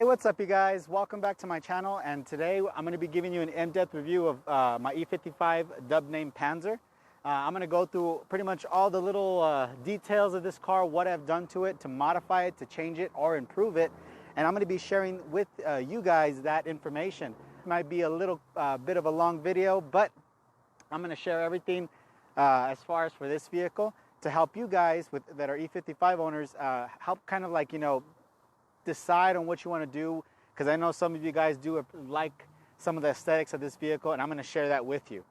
Hey, what's up you guys? Welcome back to my channel, and today I'm going to be giving you an in-depth review of my E55 dubbed name Panzer. I'm going to go through pretty much all the little details of this car, what I've done to it to modify it, to change it or improve it, and I'm going to be sharing with you guys that information. It might be a little bit of a long video, but I'm going to share everything as far as for this vehicle to help you guys that are E55 owners help kind of like, decide on what you want to do, because I know some of you guys do like some of the aesthetics of this vehicle, and I'm going to share that with you.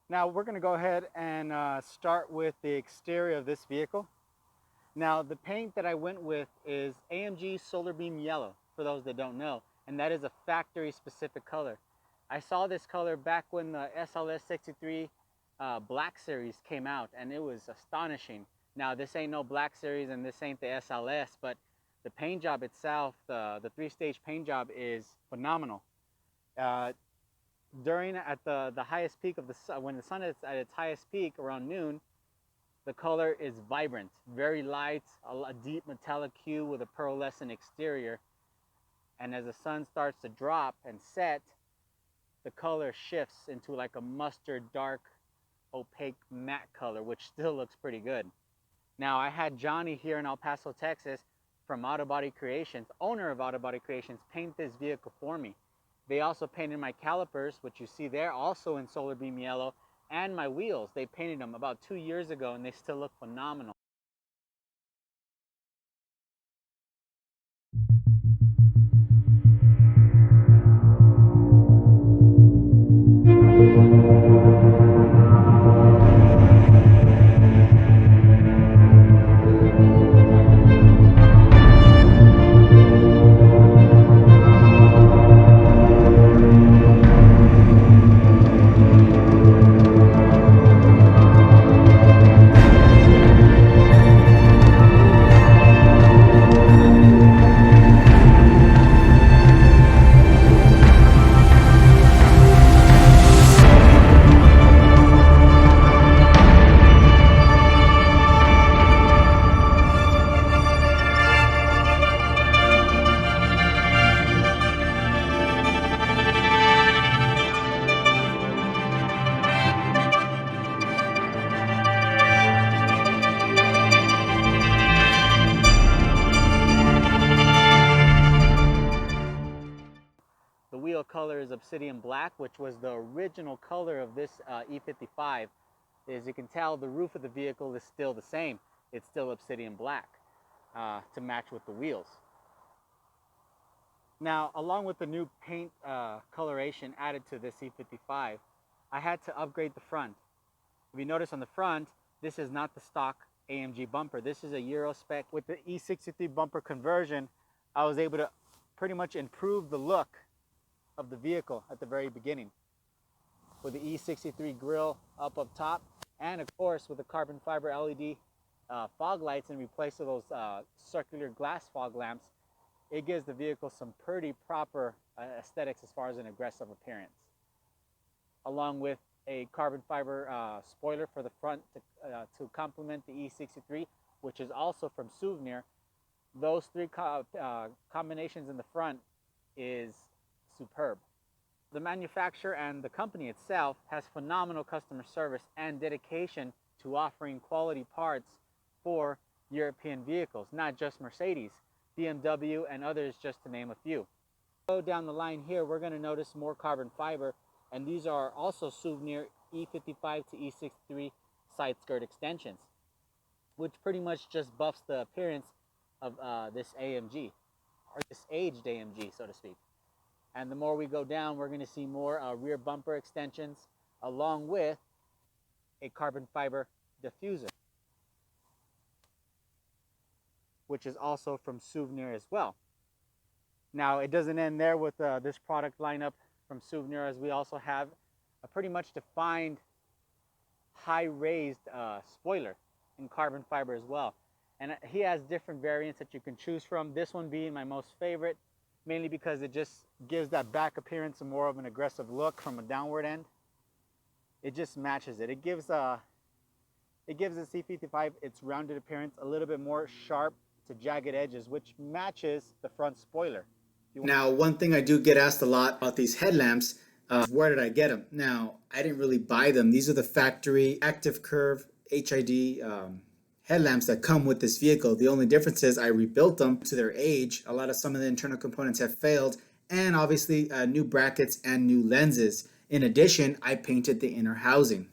Now we're going to go ahead and start with the exterior of this vehicle. Now the paint that I went with is AMG Solar Beam Yellow, for those that don't know, and that is a factory specific color. I saw this color back when the SLS 63 Black Series came out, and it was astonishing. Now this ain't no Black Series and this ain't the SLS, but the paint job itself, the three-stage paint job is phenomenal. At the highest peak of the sun, when the sun is at its highest peak around noon, the color is vibrant, very light, a deep metallic hue with a pearlescent exterior. And as the sun starts to drop and set, the color shifts into like a mustard, dark, opaque matte color, which still looks pretty good. Now I had Johnny here in El Paso, Texas from Auto Body Creations, owner of Auto Body Creations, paint this vehicle for me. They also painted my calipers, which you see there, also in Solar Beam Yellow, and my wheels. They painted them about 2 years ago and they still look phenomenal. The wheel color is obsidian black, which was the original color of this E55. As you can tell, the roof of the vehicle is still the same. It's still obsidian black to match with the wheels. Now, along with the new paint coloration added to this E55, I had to upgrade the front. If you notice on the front, this is not the stock AMG bumper. This is a Euro spec. With the E63 bumper conversion, I was able to pretty much improve the look of the vehicle at the very beginning, with the E63 grille up top, and of course with the carbon fiber LED fog lights in replace of those circular glass fog lamps. It gives the vehicle some pretty proper aesthetics as far as an aggressive appearance, along with a carbon fiber spoiler for the front to complement the E63, which is also from Souvenir. Those three combinations in the front is superb. The manufacturer and the company itself has phenomenal customer service and dedication to offering quality parts for European vehicles, not just Mercedes, BMW, and others, just to name a few. Go down the line here, we're going to notice more carbon fiber, and these are also Souvenir E55 to E63 side skirt extensions, which pretty much just buffs the appearance of this AMG, or this aged AMG, so to speak. And the more we go down, we're going to see more rear bumper extensions, along with a carbon fiber diffuser, which is also from Souvenir as well. Now, it doesn't end there with this product lineup from Souvenir, as we also have a pretty much defined high-raised spoiler in carbon fiber as well. And he has different variants that you can choose from, this one being my most favorite. mainly because it just gives that back appearance more of an aggressive look from a downward end. It just matches it. It gives the E55 its rounded appearance, a little bit more sharp to jagged edges, which matches the front spoiler. Now, one thing I do get asked a lot about these headlamps, where did I get them? Now, I didn't really buy them. These are the factory active curve HID headlamps that come with this vehicle. The only difference is I rebuilt them to their age. Some of the internal components have failed, and obviously new brackets and new lenses. In addition, I painted the inner housing.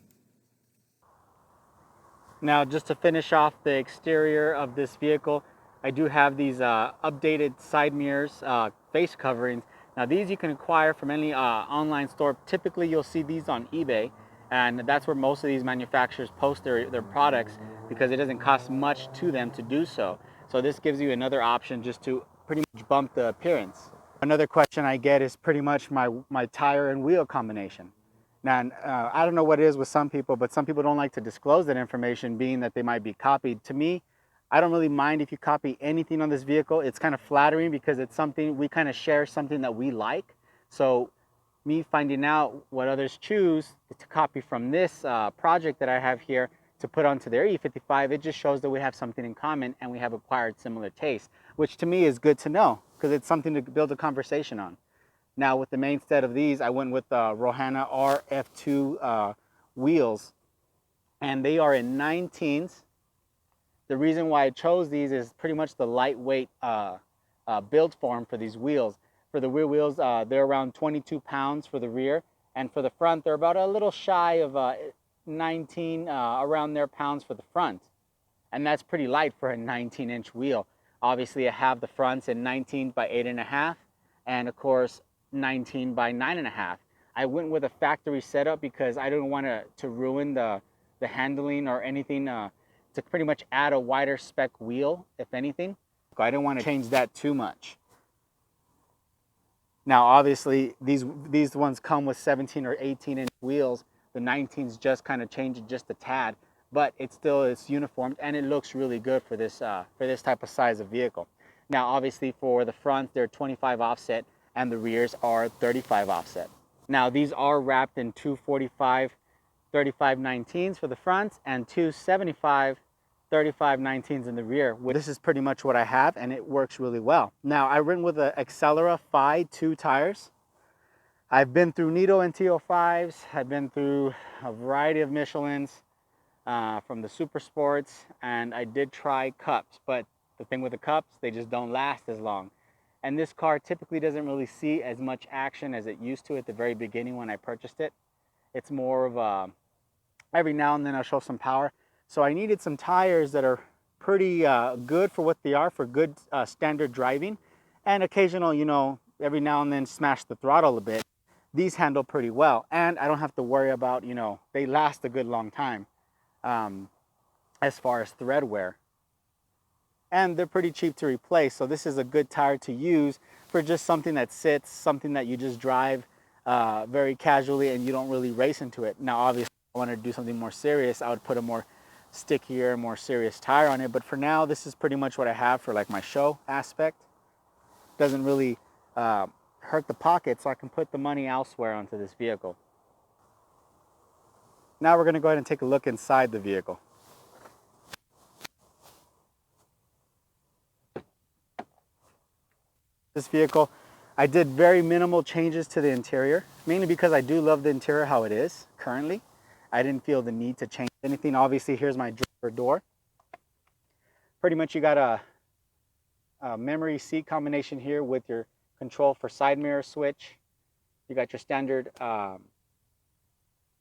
Now, just to finish off the exterior of this vehicle, I do have these updated side mirrors, face coverings. Now, these you can acquire from any online store. Typically, you'll see these on eBay, and that's where most of these manufacturers post their products because it doesn't cost much to them to do so. So this gives you another option just to pretty much bump the appearance. Another question I get is pretty much my tire and wheel combination. Now, I don't know what it is with some people, but some people don't like to disclose that information, being that they might be copied. To me, I don't really mind if you copy anything on this vehicle. It's kind of flattering because it's something, we kind of share something that we like. So me finding out what others choose to copy from this project that I have here to put onto their E55, it just shows that we have something in common and we have acquired similar tastes, which to me is good to know because it's something to build a conversation on. Now, with the mainstead of these, I went with the Rohana RF2 wheels, and they are in 19s. The reason why I chose these is pretty much the lightweight build form for these wheels. For the rear wheels, they're around 22 pounds for the rear, and for the front, they're about a little shy of 19 around their pounds for the front. And that's pretty light for a 19-inch wheel. Obviously, I have the fronts in 19 by 8.5, and of course, 19 by 9.5. I went with a factory setup because I didn't want to ruin the handling or anything, to pretty much add a wider spec wheel, if anything. I didn't want to change that too much. Now, obviously, these ones come with 17 or 18-inch wheels. The 19s just kind of change it just a tad, but it's uniformed and it looks really good for this type of size of vehicle. Now, obviously, for the front, they're 25 offset, and the rears are 35 offset. Now, these are wrapped in 245 35 19s for the front and 275 35 19s in the rear. This is pretty much what I have, and it works really well. Now, I went with the Accelera Phi 2 tires. I've been through Nitto and TO5s. I've been through a variety of Michelins from the Super Sports, and I did try cups, but the thing with the cups, they just don't last as long. And this car typically doesn't really see as much action as it used to at the very beginning when I purchased it. It's more of every now and then I'll show some power. So I needed some tires that are pretty good for what they are, for good standard driving, and occasional, every now and then smash the throttle a bit. These handle pretty well, and I don't have to worry about, they last a good long time as far as thread wear. And they're pretty cheap to replace, so this is a good tire to use for just something that sits, something that you just drive very casually and you don't really race into it. Now, obviously, if I wanted to do something more serious, I would put a more stickier, more serious tire on it, but for now, this is pretty much what I have for like my show aspect. Doesn't really hurt the pocket, so I can put the money elsewhere onto this vehicle. Now we're going to go ahead and take a look inside the vehicle. This vehicle, I did very minimal changes to the interior, mainly because I do love the interior how it is currently. I didn't feel the need to change anything. Obviously, here's my driver door. Pretty much you got a memory seat combination here with your control for side mirror switch. You got your standard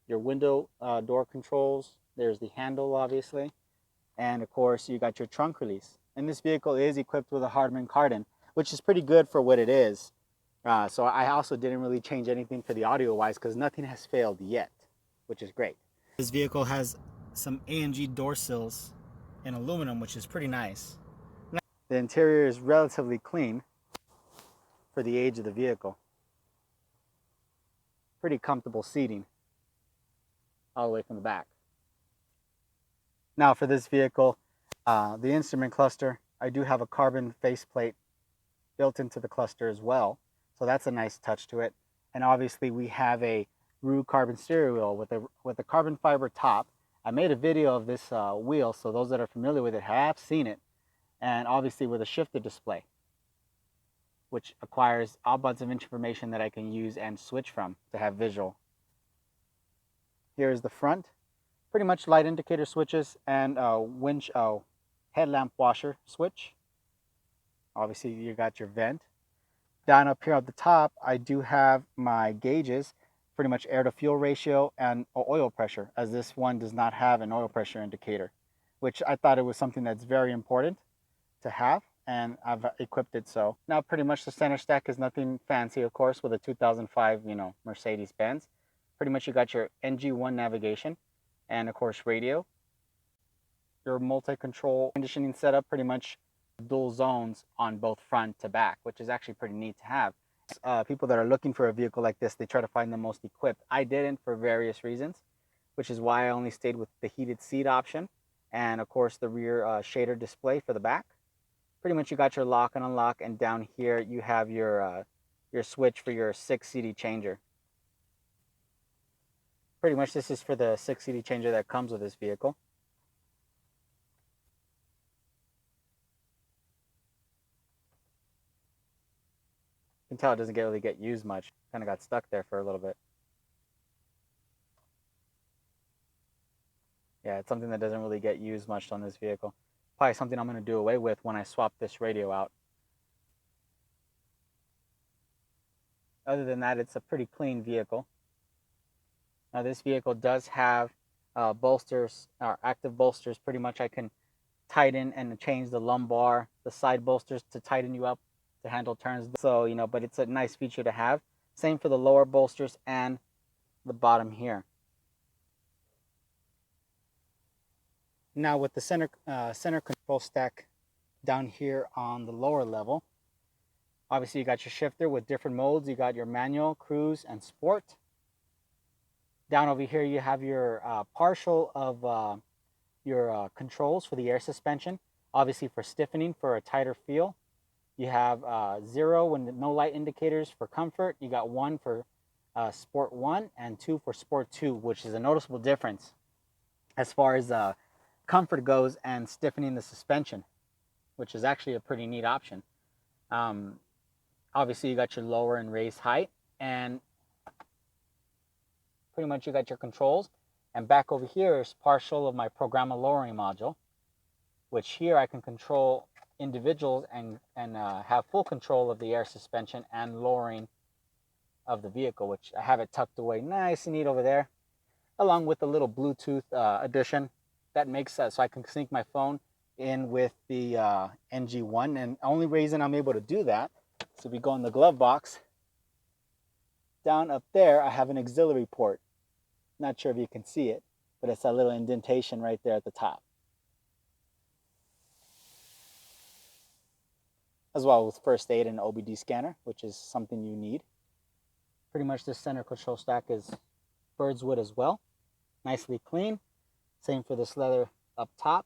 your window door controls. There's the handle, obviously, and of course you got your trunk release. And this vehicle is equipped with a Harman Kardon, which is pretty good for what it is. So I also didn't really change anything for the audio wise because nothing has failed yet, which is great. This vehicle has some AMG door sills in aluminum, which is pretty nice. The interior is relatively clean for the age of the vehicle. Pretty comfortable seating all the way from the back. Now for this vehicle, the instrument cluster, I do have a carbon faceplate built into the cluster as well. So that's a nice touch to it. And obviously we have a RU carbon steering wheel with a carbon fiber top. I made a video of this wheel, so those that are familiar with it have seen it. And obviously with a shifter display, which acquires all bunch of information that I can use and switch from to have visual. Here's the front. Pretty much light indicator switches and headlamp washer switch. Obviously you got your vent. Down up here at the top, I do have my gauges, pretty much air to fuel ratio and oil pressure, as this one does not have an oil pressure indicator, which I thought it was something that's very important to have, and I've equipped it so. Now pretty much the center stack is nothing fancy, of course, with a 2005, Mercedes-Benz. Pretty much you got your NG1 navigation and of course radio. Your multi-control conditioning setup, pretty much dual zones on both front to back, which is actually pretty neat to have. People that are looking for a vehicle like this, they try to find the most equipped. I didn't, for various reasons, which is why I only stayed with the heated seat option and of course the rear shader display for the back. Pretty much you got your lock and unlock, and down here you have your switch for your 6 CD changer. Pretty much this is for the 6 CD changer that comes with this vehicle. You can tell it doesn't really get used much. Kind of got stuck there for a little bit. Yeah, it's something that doesn't really get used much on this vehicle. Probably something I'm going to do away with when I swap this radio out. Other than that, it's a pretty clean vehicle. Now this vehicle does have bolsters, or active bolsters. Pretty much I can tighten and change the lumbar, the side bolsters to tighten you up to handle turns. So, but it's a nice feature to have. Same for the lower bolsters and the bottom here. Now with the center control stack down here on the lower level, obviously you got your shifter with different modes. You got your manual, cruise, and sport. Down over here you have your partial of your controls for the air suspension. Obviously for stiffening for a tighter feel. You have 0 when no light indicators for comfort. You got 1 for Sport 1 and 2 for Sport 2, which is a noticeable difference as far as comfort goes and stiffening the suspension, which is actually a pretty neat option. Obviously you got your lower and raise height, and pretty much you got your controls. And back over here is partial of my programmable lowering module, which here I can control individuals and have full control of the air suspension and lowering of the vehicle, which I have it tucked away nice and neat over there, along with a little Bluetooth addition that makes so I can sync my phone in with the NG1. And the only reason I'm able to do that, so we go in the glove box, down up there I have an auxiliary port. Not sure if you can see it, but it's a little indentation right there at the top. As well with first aid and OBD scanner, which is something you need. Pretty much this center control stack is bird's wood as well. Nicely clean. Same for this leather up top.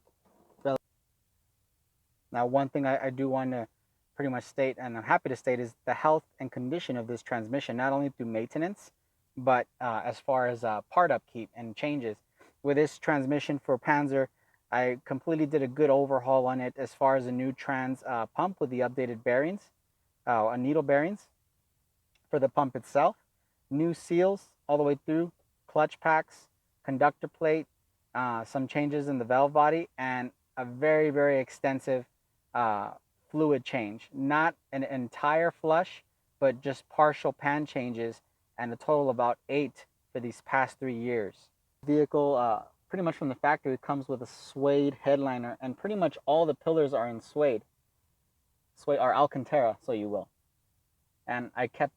Now one thing I do want to pretty much state, and I'm happy to state, is the health and condition of this transmission, not only through maintenance, but as far as part upkeep and changes. With this transmission for Panzer, I completely did a good overhaul on it as far as a new trans pump with the updated bearings, needle bearings for the pump itself, new seals all the way through, clutch packs, conductor plate, some changes in the valve body, and a very, very extensive fluid change. Not an entire flush, but just partial pan changes, and a total of about 8 for these past 3 years. Vehicle, pretty much from the factory, comes with a suede headliner, and pretty much all the pillars are in suede or Alcantara, so you will. And I kept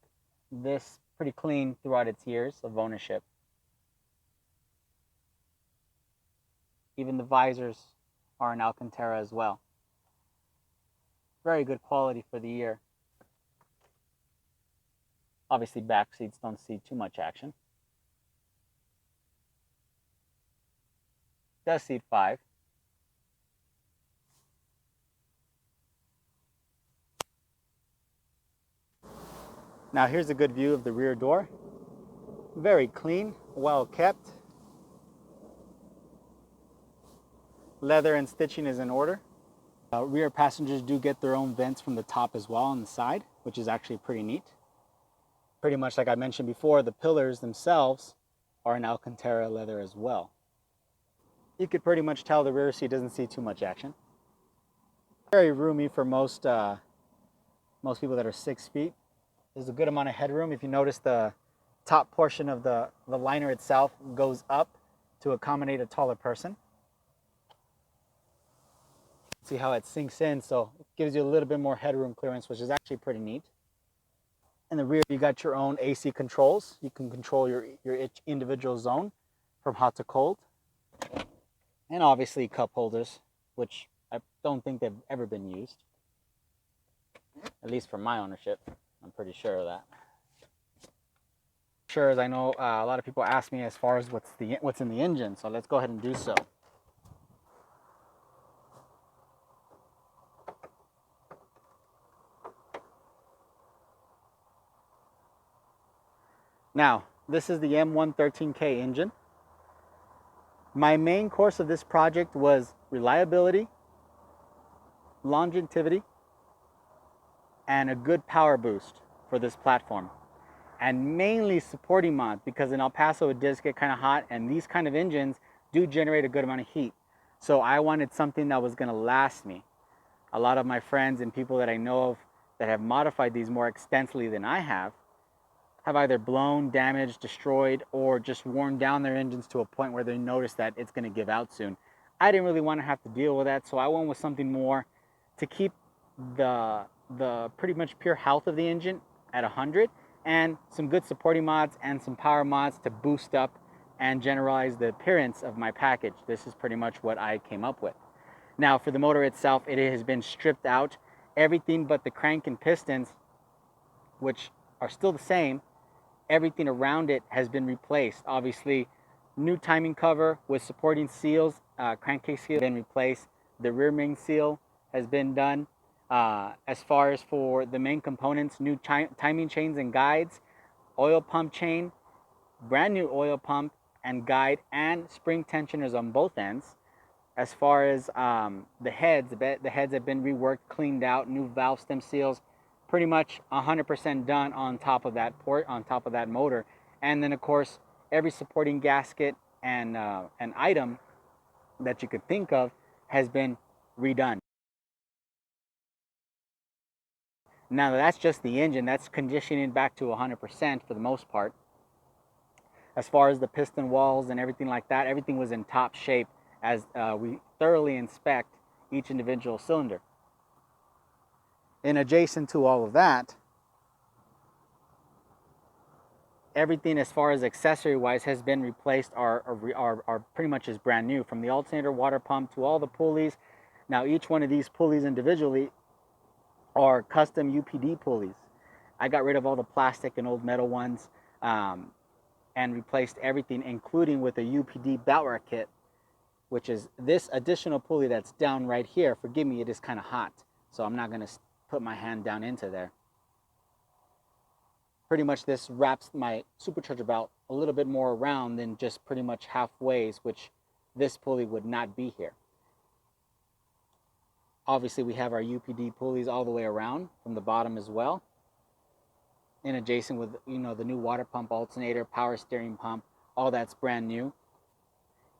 this pretty clean throughout its years of ownership. Even the visors are in Alcantara as well. Very good quality for the year. Obviously back seats don't see too much action. Does seat 5. Now here's a good view of the rear door. Very clean, well kept. Leather and stitching is in order. Rear passengers do get their own vents from the top as well on the side, which is actually pretty neat. Pretty much like I mentioned before, the pillars themselves are in Alcantara leather as well. You could pretty much tell the rear seat doesn't see too much action. Very roomy for most people that are 6 feet. There's a good amount of headroom. If you notice, the top portion of the liner itself goes up to accommodate a taller person. See how it sinks in, so it gives you a little bit more headroom clearance, which is actually pretty neat. In the rear, you got your own AC controls. You can control your each individual zone from hot to cold. And obviously cup holders, which I don't think they've ever been used. At least for my ownership, I'm pretty sure of that. Sure, as I know a lot of people ask me as far as what's in the engine, so let's go ahead and do so. Now, this is the M113K engine. My main course of this project was reliability, longevity, and a good power boost for this platform. And mainly supporting mods, because in El Paso it does get kind of hot, and these kind of engines do generate a good amount of heat. So I wanted something that was going to last me. A lot of my friends and people that I know of that have modified these more extensively than I have either blown, damaged, destroyed, or just worn down their engines to a point where they notice that it's going to give out soon. I didn't really want to have to deal with that, so I went with something more to keep the pretty much pure health of the engine at 100, and some good supporting mods and some power mods to boost up and generalize the appearance of my package. This is pretty much what I came up with. Now for the motor itself, it has been stripped out. Everything but the crank and pistons, which are still the same, everything around it has been replaced. Obviously, new timing cover with supporting seals, crankcase seal has been replaced. The rear main seal has been done. As far as for the main components, new timing chains and guides, oil pump chain, brand new oil pump and guide, and spring tensioners on both ends. As far as the heads have been reworked, cleaned out, new valve stem seals, pretty much 100% done on top of that motor. And then of course every supporting gasket and an item that you could think of has been redone. Now that's just the engine. That's conditioning back to 100% for the most part. As far as the piston walls and everything like that, everything was in top shape as we thoroughly inspect each individual cylinder. In adjacent to all of that, everything as far as accessory wise has been replaced, are pretty much is brand new, from the alternator, water pump, to all the pulleys. Now each one of these pulleys individually are custom UPD pulleys. I got rid of all the plastic and old metal ones and replaced everything, including with a UPD belt rack kit, which is this additional pulley that's down right here. Forgive me, it is kind of hot, so I'm not going to put my hand down into there. Pretty much this wraps my supercharger belt a little bit more around than just pretty much halfway, which this pulley would not be here. Obviously we have our UPD pulleys all the way around from the bottom as well, in adjacent with the new water pump, alternator, power steering pump, all that's brand new.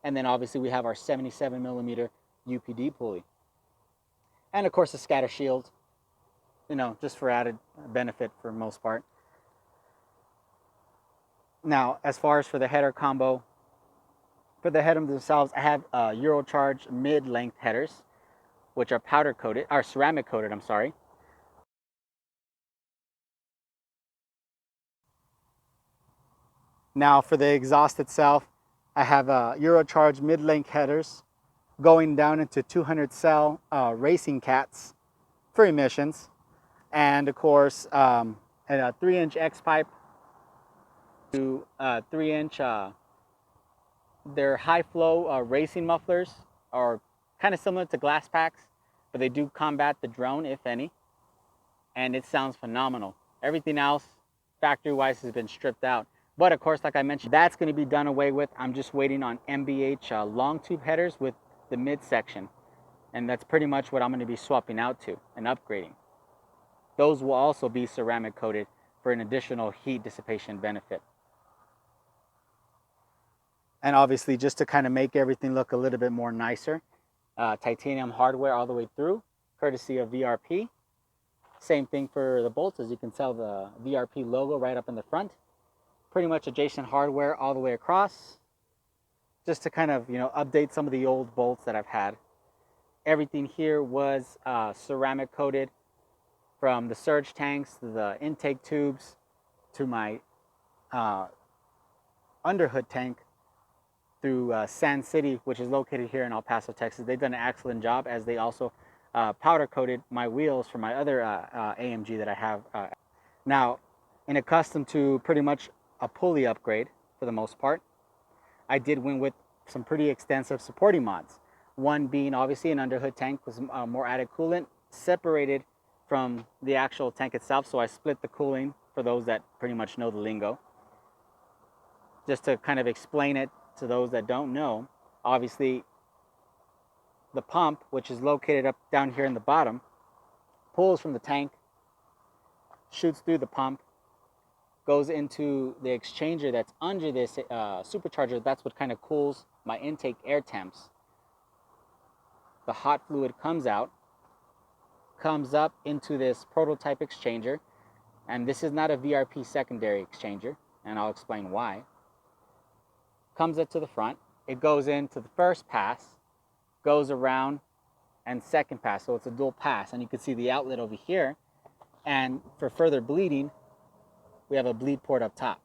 And then obviously we have our 77mm UPD pulley, and of course the scatter shield, just for added benefit for the most part. Now as far as for the header combo, for the headers themselves, I have Eurocharge mid-length headers, which are powder coated, or ceramic coated, I'm sorry. Now for the exhaust itself, I have Eurocharge mid-length headers going down into 200 cell racing cats for emissions, and of course and a 3-inch X pipe to 3-inch. They're high flow racing mufflers, are kind of similar to glass packs, but they do combat the drone, if any, and it sounds phenomenal. Everything else factory-wise has been stripped out. But of course, like I mentioned, that's going to be done away with. I'm just waiting on MBH long tube headers with the midsection. And that's pretty much what I'm going to be swapping out to and upgrading. Those will also be ceramic coated for an additional heat dissipation benefit. And obviously, just to kind of make everything look a little bit more nicer, titanium hardware all the way through, courtesy of VRP. Same thing for the bolts, as you can tell the VRP logo right up in the front. Pretty much adjacent hardware all the way across, just to kind of, update some of the old bolts that I've had. Everything here was ceramic coated, from the surge tanks to the intake tubes to my underhood tank through Sand City, which is located here in El Paso, Texas. They've done an excellent job, as they also powder coated my wheels for my other AMG that I have. Now, in accustomed to pretty much a pulley upgrade for the most part, I did win with some pretty extensive supporting mods. One being obviously an underhood tank with more added coolant, separated from the actual tank itself. So I split the cooling for those that pretty much know the lingo. Just to kind of explain it to those that don't know, obviously the pump, which is located up down here in the bottom, pulls from the tank, shoots through the pump, goes into the exchanger that's under this supercharger. That's what kind of cools my intake air temps. The hot fluid comes out, comes up into this prototype exchanger, and this is not a VRP secondary exchanger, and I'll explain why. Comes up to the front, it goes into the first pass, goes around, and second pass, so it's a dual pass, and you can see the outlet over here. And for further bleeding, we have a bleed port up top.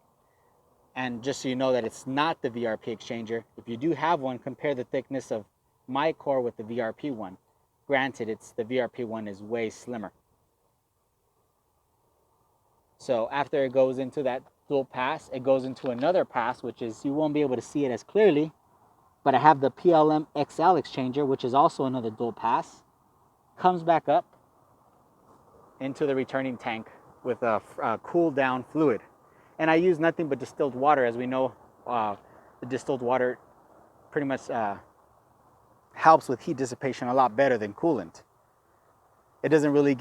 And just so you know that it's not the VRP exchanger, if you do have one, compare the thickness of my core with the VRP one. Granted, the VRP one is way slimmer. So after it goes into that dual pass, it goes into another pass, which is, you won't be able to see it as clearly, but I have the PLM XL exchanger, which is also another dual pass, comes back up into the returning tank with a cool down fluid. And I use nothing but distilled water. As we know, the distilled water pretty much helps with heat dissipation a lot better than coolant. It doesn't really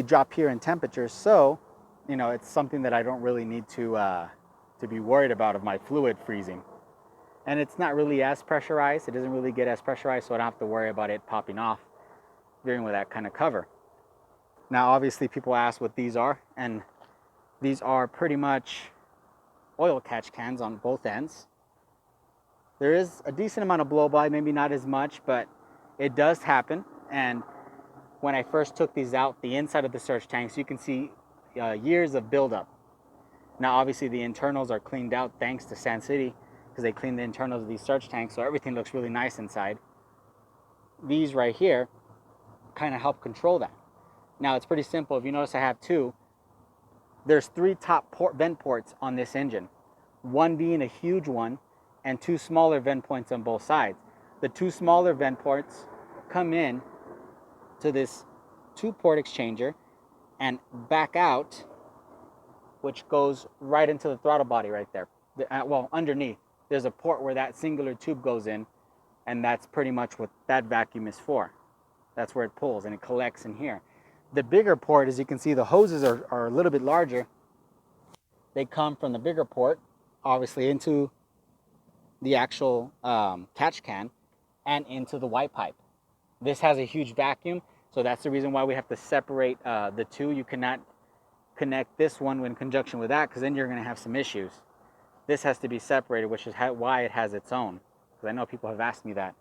drop here in temperature, so it's something that I don't really need to be worried about of my fluid freezing. And it's not really as pressurized. It doesn't really get as pressurized, so I don't have to worry about it popping off during with that kind of cover. Now, obviously, people ask what these are, and these are pretty much oil catch cans on both ends. There is a decent amount of blow-by, maybe not as much, but it does happen. And when I first took these out, the inside of the surge tanks, you can see years of buildup. Now, obviously, the internals are cleaned out thanks to Sand City, because they cleaned the internals of these surge tanks, so everything looks really nice inside. These right here kind of help control that. Now, it's pretty simple. If you notice, I have two. There's three top vent ports on this engine, one being a huge one and two smaller vent points on both sides. The two smaller vent ports come in to this 2-port exchanger and back out, which goes right into the throttle body right there. Well, underneath, there's a port where that singular tube goes in, and that's pretty much what that vacuum is for. That's where it pulls, and it collects in here. The bigger port, as you can see, the hoses are a little bit larger. They come from the bigger port, obviously, into the actual catch can and into the white pipe. This has a huge vacuum, so that's the reason why we have to separate the two. You cannot connect this one in conjunction with that, because then you're going to have some issues. This has to be separated, which is why it has its own, because I know people have asked me that.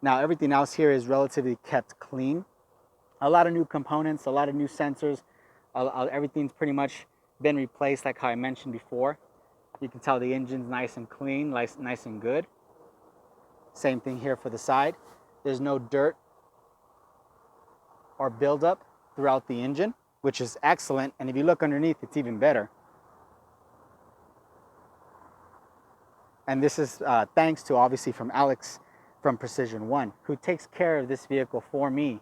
Now, everything else here is relatively kept clean. A lot of new components, a lot of new sensors. Everything's pretty much been replaced, like how I mentioned before. You can tell the engine's nice and clean, nice and good. Same thing here for the side. There's no dirt or buildup throughout the engine, which is excellent. And if you look underneath, it's even better. And this is thanks to, obviously, from Alex from Precision One, who takes care of this vehicle for me.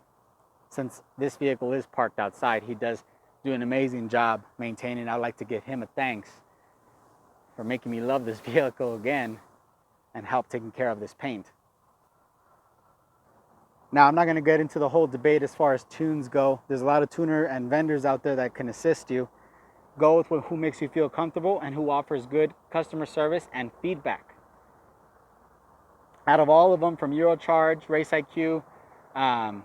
Since this vehicle is parked outside, he does doing an amazing job maintaining. I'd like to give him a thanks for making me love this vehicle again and help taking care of this paint. Now, I'm not going to get into the whole debate as far as tunes go. There's a lot of tuner and vendors out there that can assist you. Go with who makes you feel comfortable and who offers good customer service and feedback. Out of all of them, from Eurocharge, Race IQ, and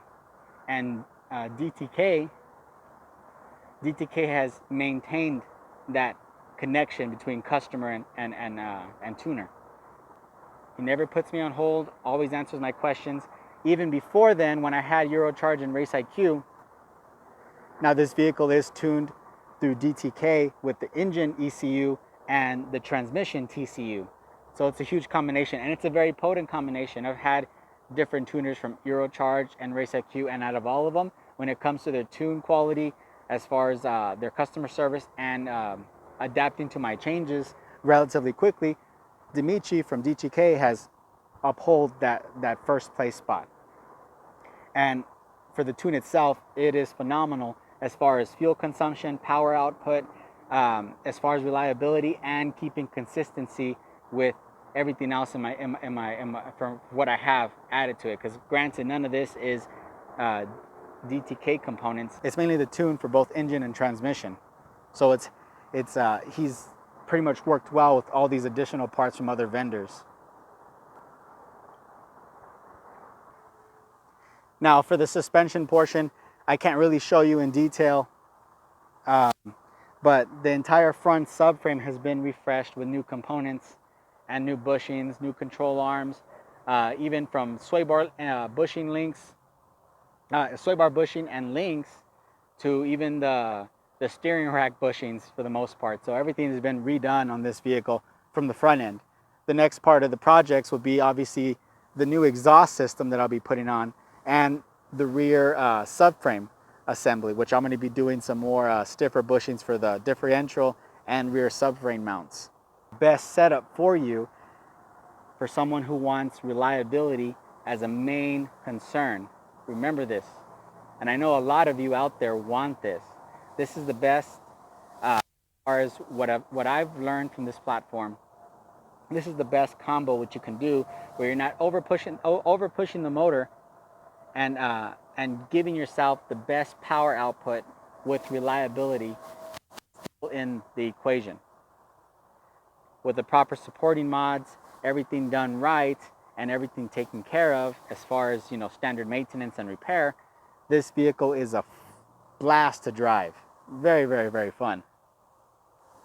DTK has maintained that connection between customer and tuner. He never puts me on hold, always answers my questions. Even before then, when I had Eurocharge and Race IQ, now this vehicle is tuned through DTK with the engine ECU and the transmission TCU. So it's a huge combination, and it's a very potent combination. I've had different tuners from Eurocharge and Race IQ, and out of all of them, when it comes to their tune quality, as far as their customer service and adapting to my changes relatively quickly, Dimitri from DTK has uphold that first place spot. And for the tune itself, it is phenomenal as far as fuel consumption, power output, as far as reliability, and keeping consistency with everything else in my from what I have added to it. Because granted, none of this is DTK components. It's mainly the tune for both engine and transmission. So he's pretty much worked well with all these additional parts from other vendors. Now, for the suspension portion, I can't really show you in detail, but the entire front subframe has been refreshed with new components and new bushings, new control arms, even from sway bar bushing links, sway bar bushing and links, to even the steering rack bushings for the most part. So everything has been redone on this vehicle from the front end. The next part of the projects will be obviously the new exhaust system that I'll be putting on, and the rear subframe assembly, which I'm going to be doing some more stiffer bushings for the differential and rear subframe mounts. Best setup for you for someone who wants reliability as a main concern. Remember this, and I know a lot of you out there want this. This is the best as far as what I've learned from this platform. This is the best combo which you can do, where you're not over pushing the motor and giving yourself the best power output with reliability in the equation. With the proper supporting mods, everything done right, and everything taken care of as far as, you know, standard maintenance and repair, this vehicle is a blast to drive. Very, very, very fun.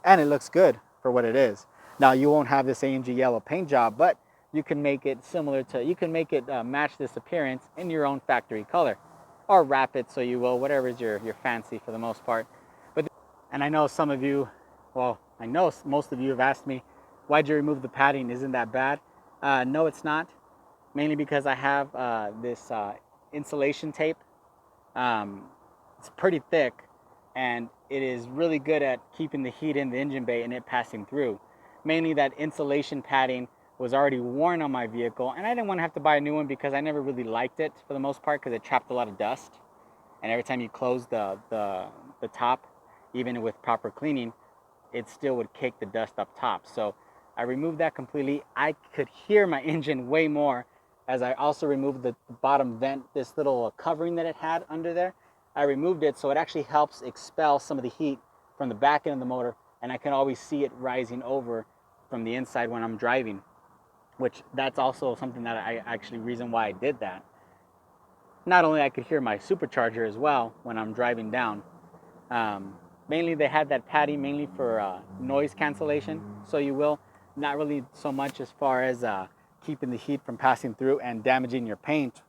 And it looks good for what it is. Now, you won't have this AMG yellow paint job, but you can make it similar to, you can make it match this appearance in your own factory color, or wrap it so you will, whatever is your fancy for the most part. And I know some of you, well, I know most of you have asked me, why'd you remove the padding? Isn't that bad? No, it's not. Mainly because I have this insulation tape. It's pretty thick, and it is really good at keeping the heat in the engine bay and it passing through. Mainly that insulation padding was already worn on my vehicle, and I didn't want to have to buy a new one because I never really liked it for the most part, because it trapped a lot of dust. And every time you close the top, even with proper cleaning, it still would cake the dust up top. So I removed that completely. I could hear my engine way more as I also removed the bottom vent, this little covering that it had under there. I removed it so it actually helps expel some of the heat from the back end of the motor, and I can always see it rising over from the inside when I'm driving, which that's also something that reason why I did that. Not only I could hear my supercharger as well when I'm driving down. Mainly they had that padding mainly for noise cancellation, so you will, not really so much as far as keeping the heat from passing through and damaging your paint.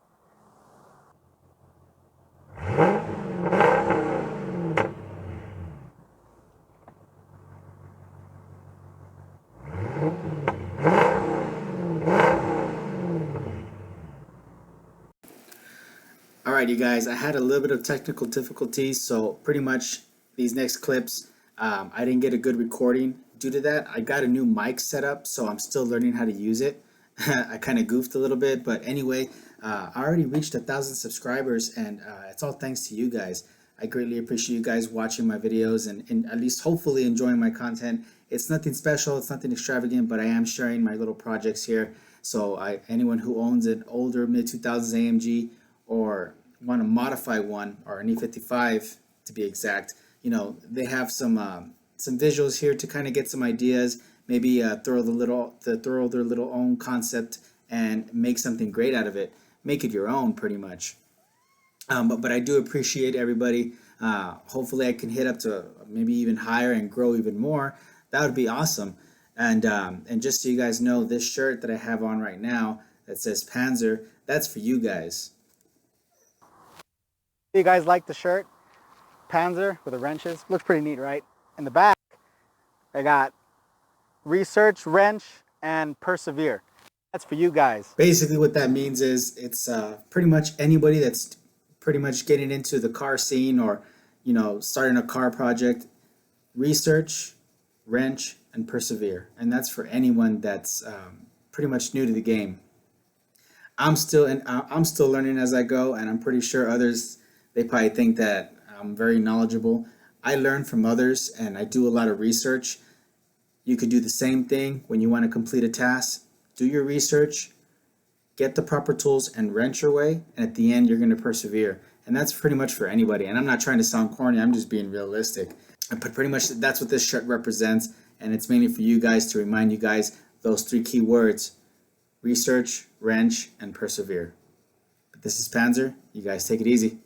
All right, you guys, I had a little bit of technical difficulties, so pretty much these next clips, I didn't get a good recording due to that. I got a new mic set up, so I'm still learning how to use it. I kind of goofed a little bit, but anyway, I already reached 1,000 subscribers, and it's all thanks to you guys. I greatly appreciate you guys watching my videos and at least hopefully enjoying my content. It's nothing special, it's nothing extravagant, but I am sharing my little projects here. So anyone who owns an older mid-2000s AMG or want to modify one, or an E55 to be exact, you know, they have some visuals here to kind of get some ideas, maybe throw their little own concept and make something great out of it. Make it your own, pretty much. But I do appreciate everybody. Hopefully I can hit up to maybe even higher and grow even more. That would be awesome. And just so you guys know, this shirt that I have on right now that says Panzer, that's for you guys. You guys like the shirt? Panzer with the wrenches. Looks pretty neat, right? In the back, I got research, wrench, and persevere. That's for you guys. Basically what that means is it's pretty much anybody that's pretty much getting into the car scene, or, you know, starting a car project. Research, wrench, and persevere. And that's for anyone that's pretty much new to the game. I'm still learning as I go, and I'm pretty sure others, they probably think that I'm very knowledgeable. I learn from others and I do a lot of research. You could do the same thing when you want to complete a task. Do your research, get the proper tools, and wrench your way, and at the end you're going to persevere. And that's pretty much for anybody. And I'm not trying to sound corny, I'm just being realistic. But pretty much that's what this shirt represents, and it's mainly for you guys, to remind you guys those 3 key words: research, wrench, and persevere. But this is Panzer. You guys take it easy.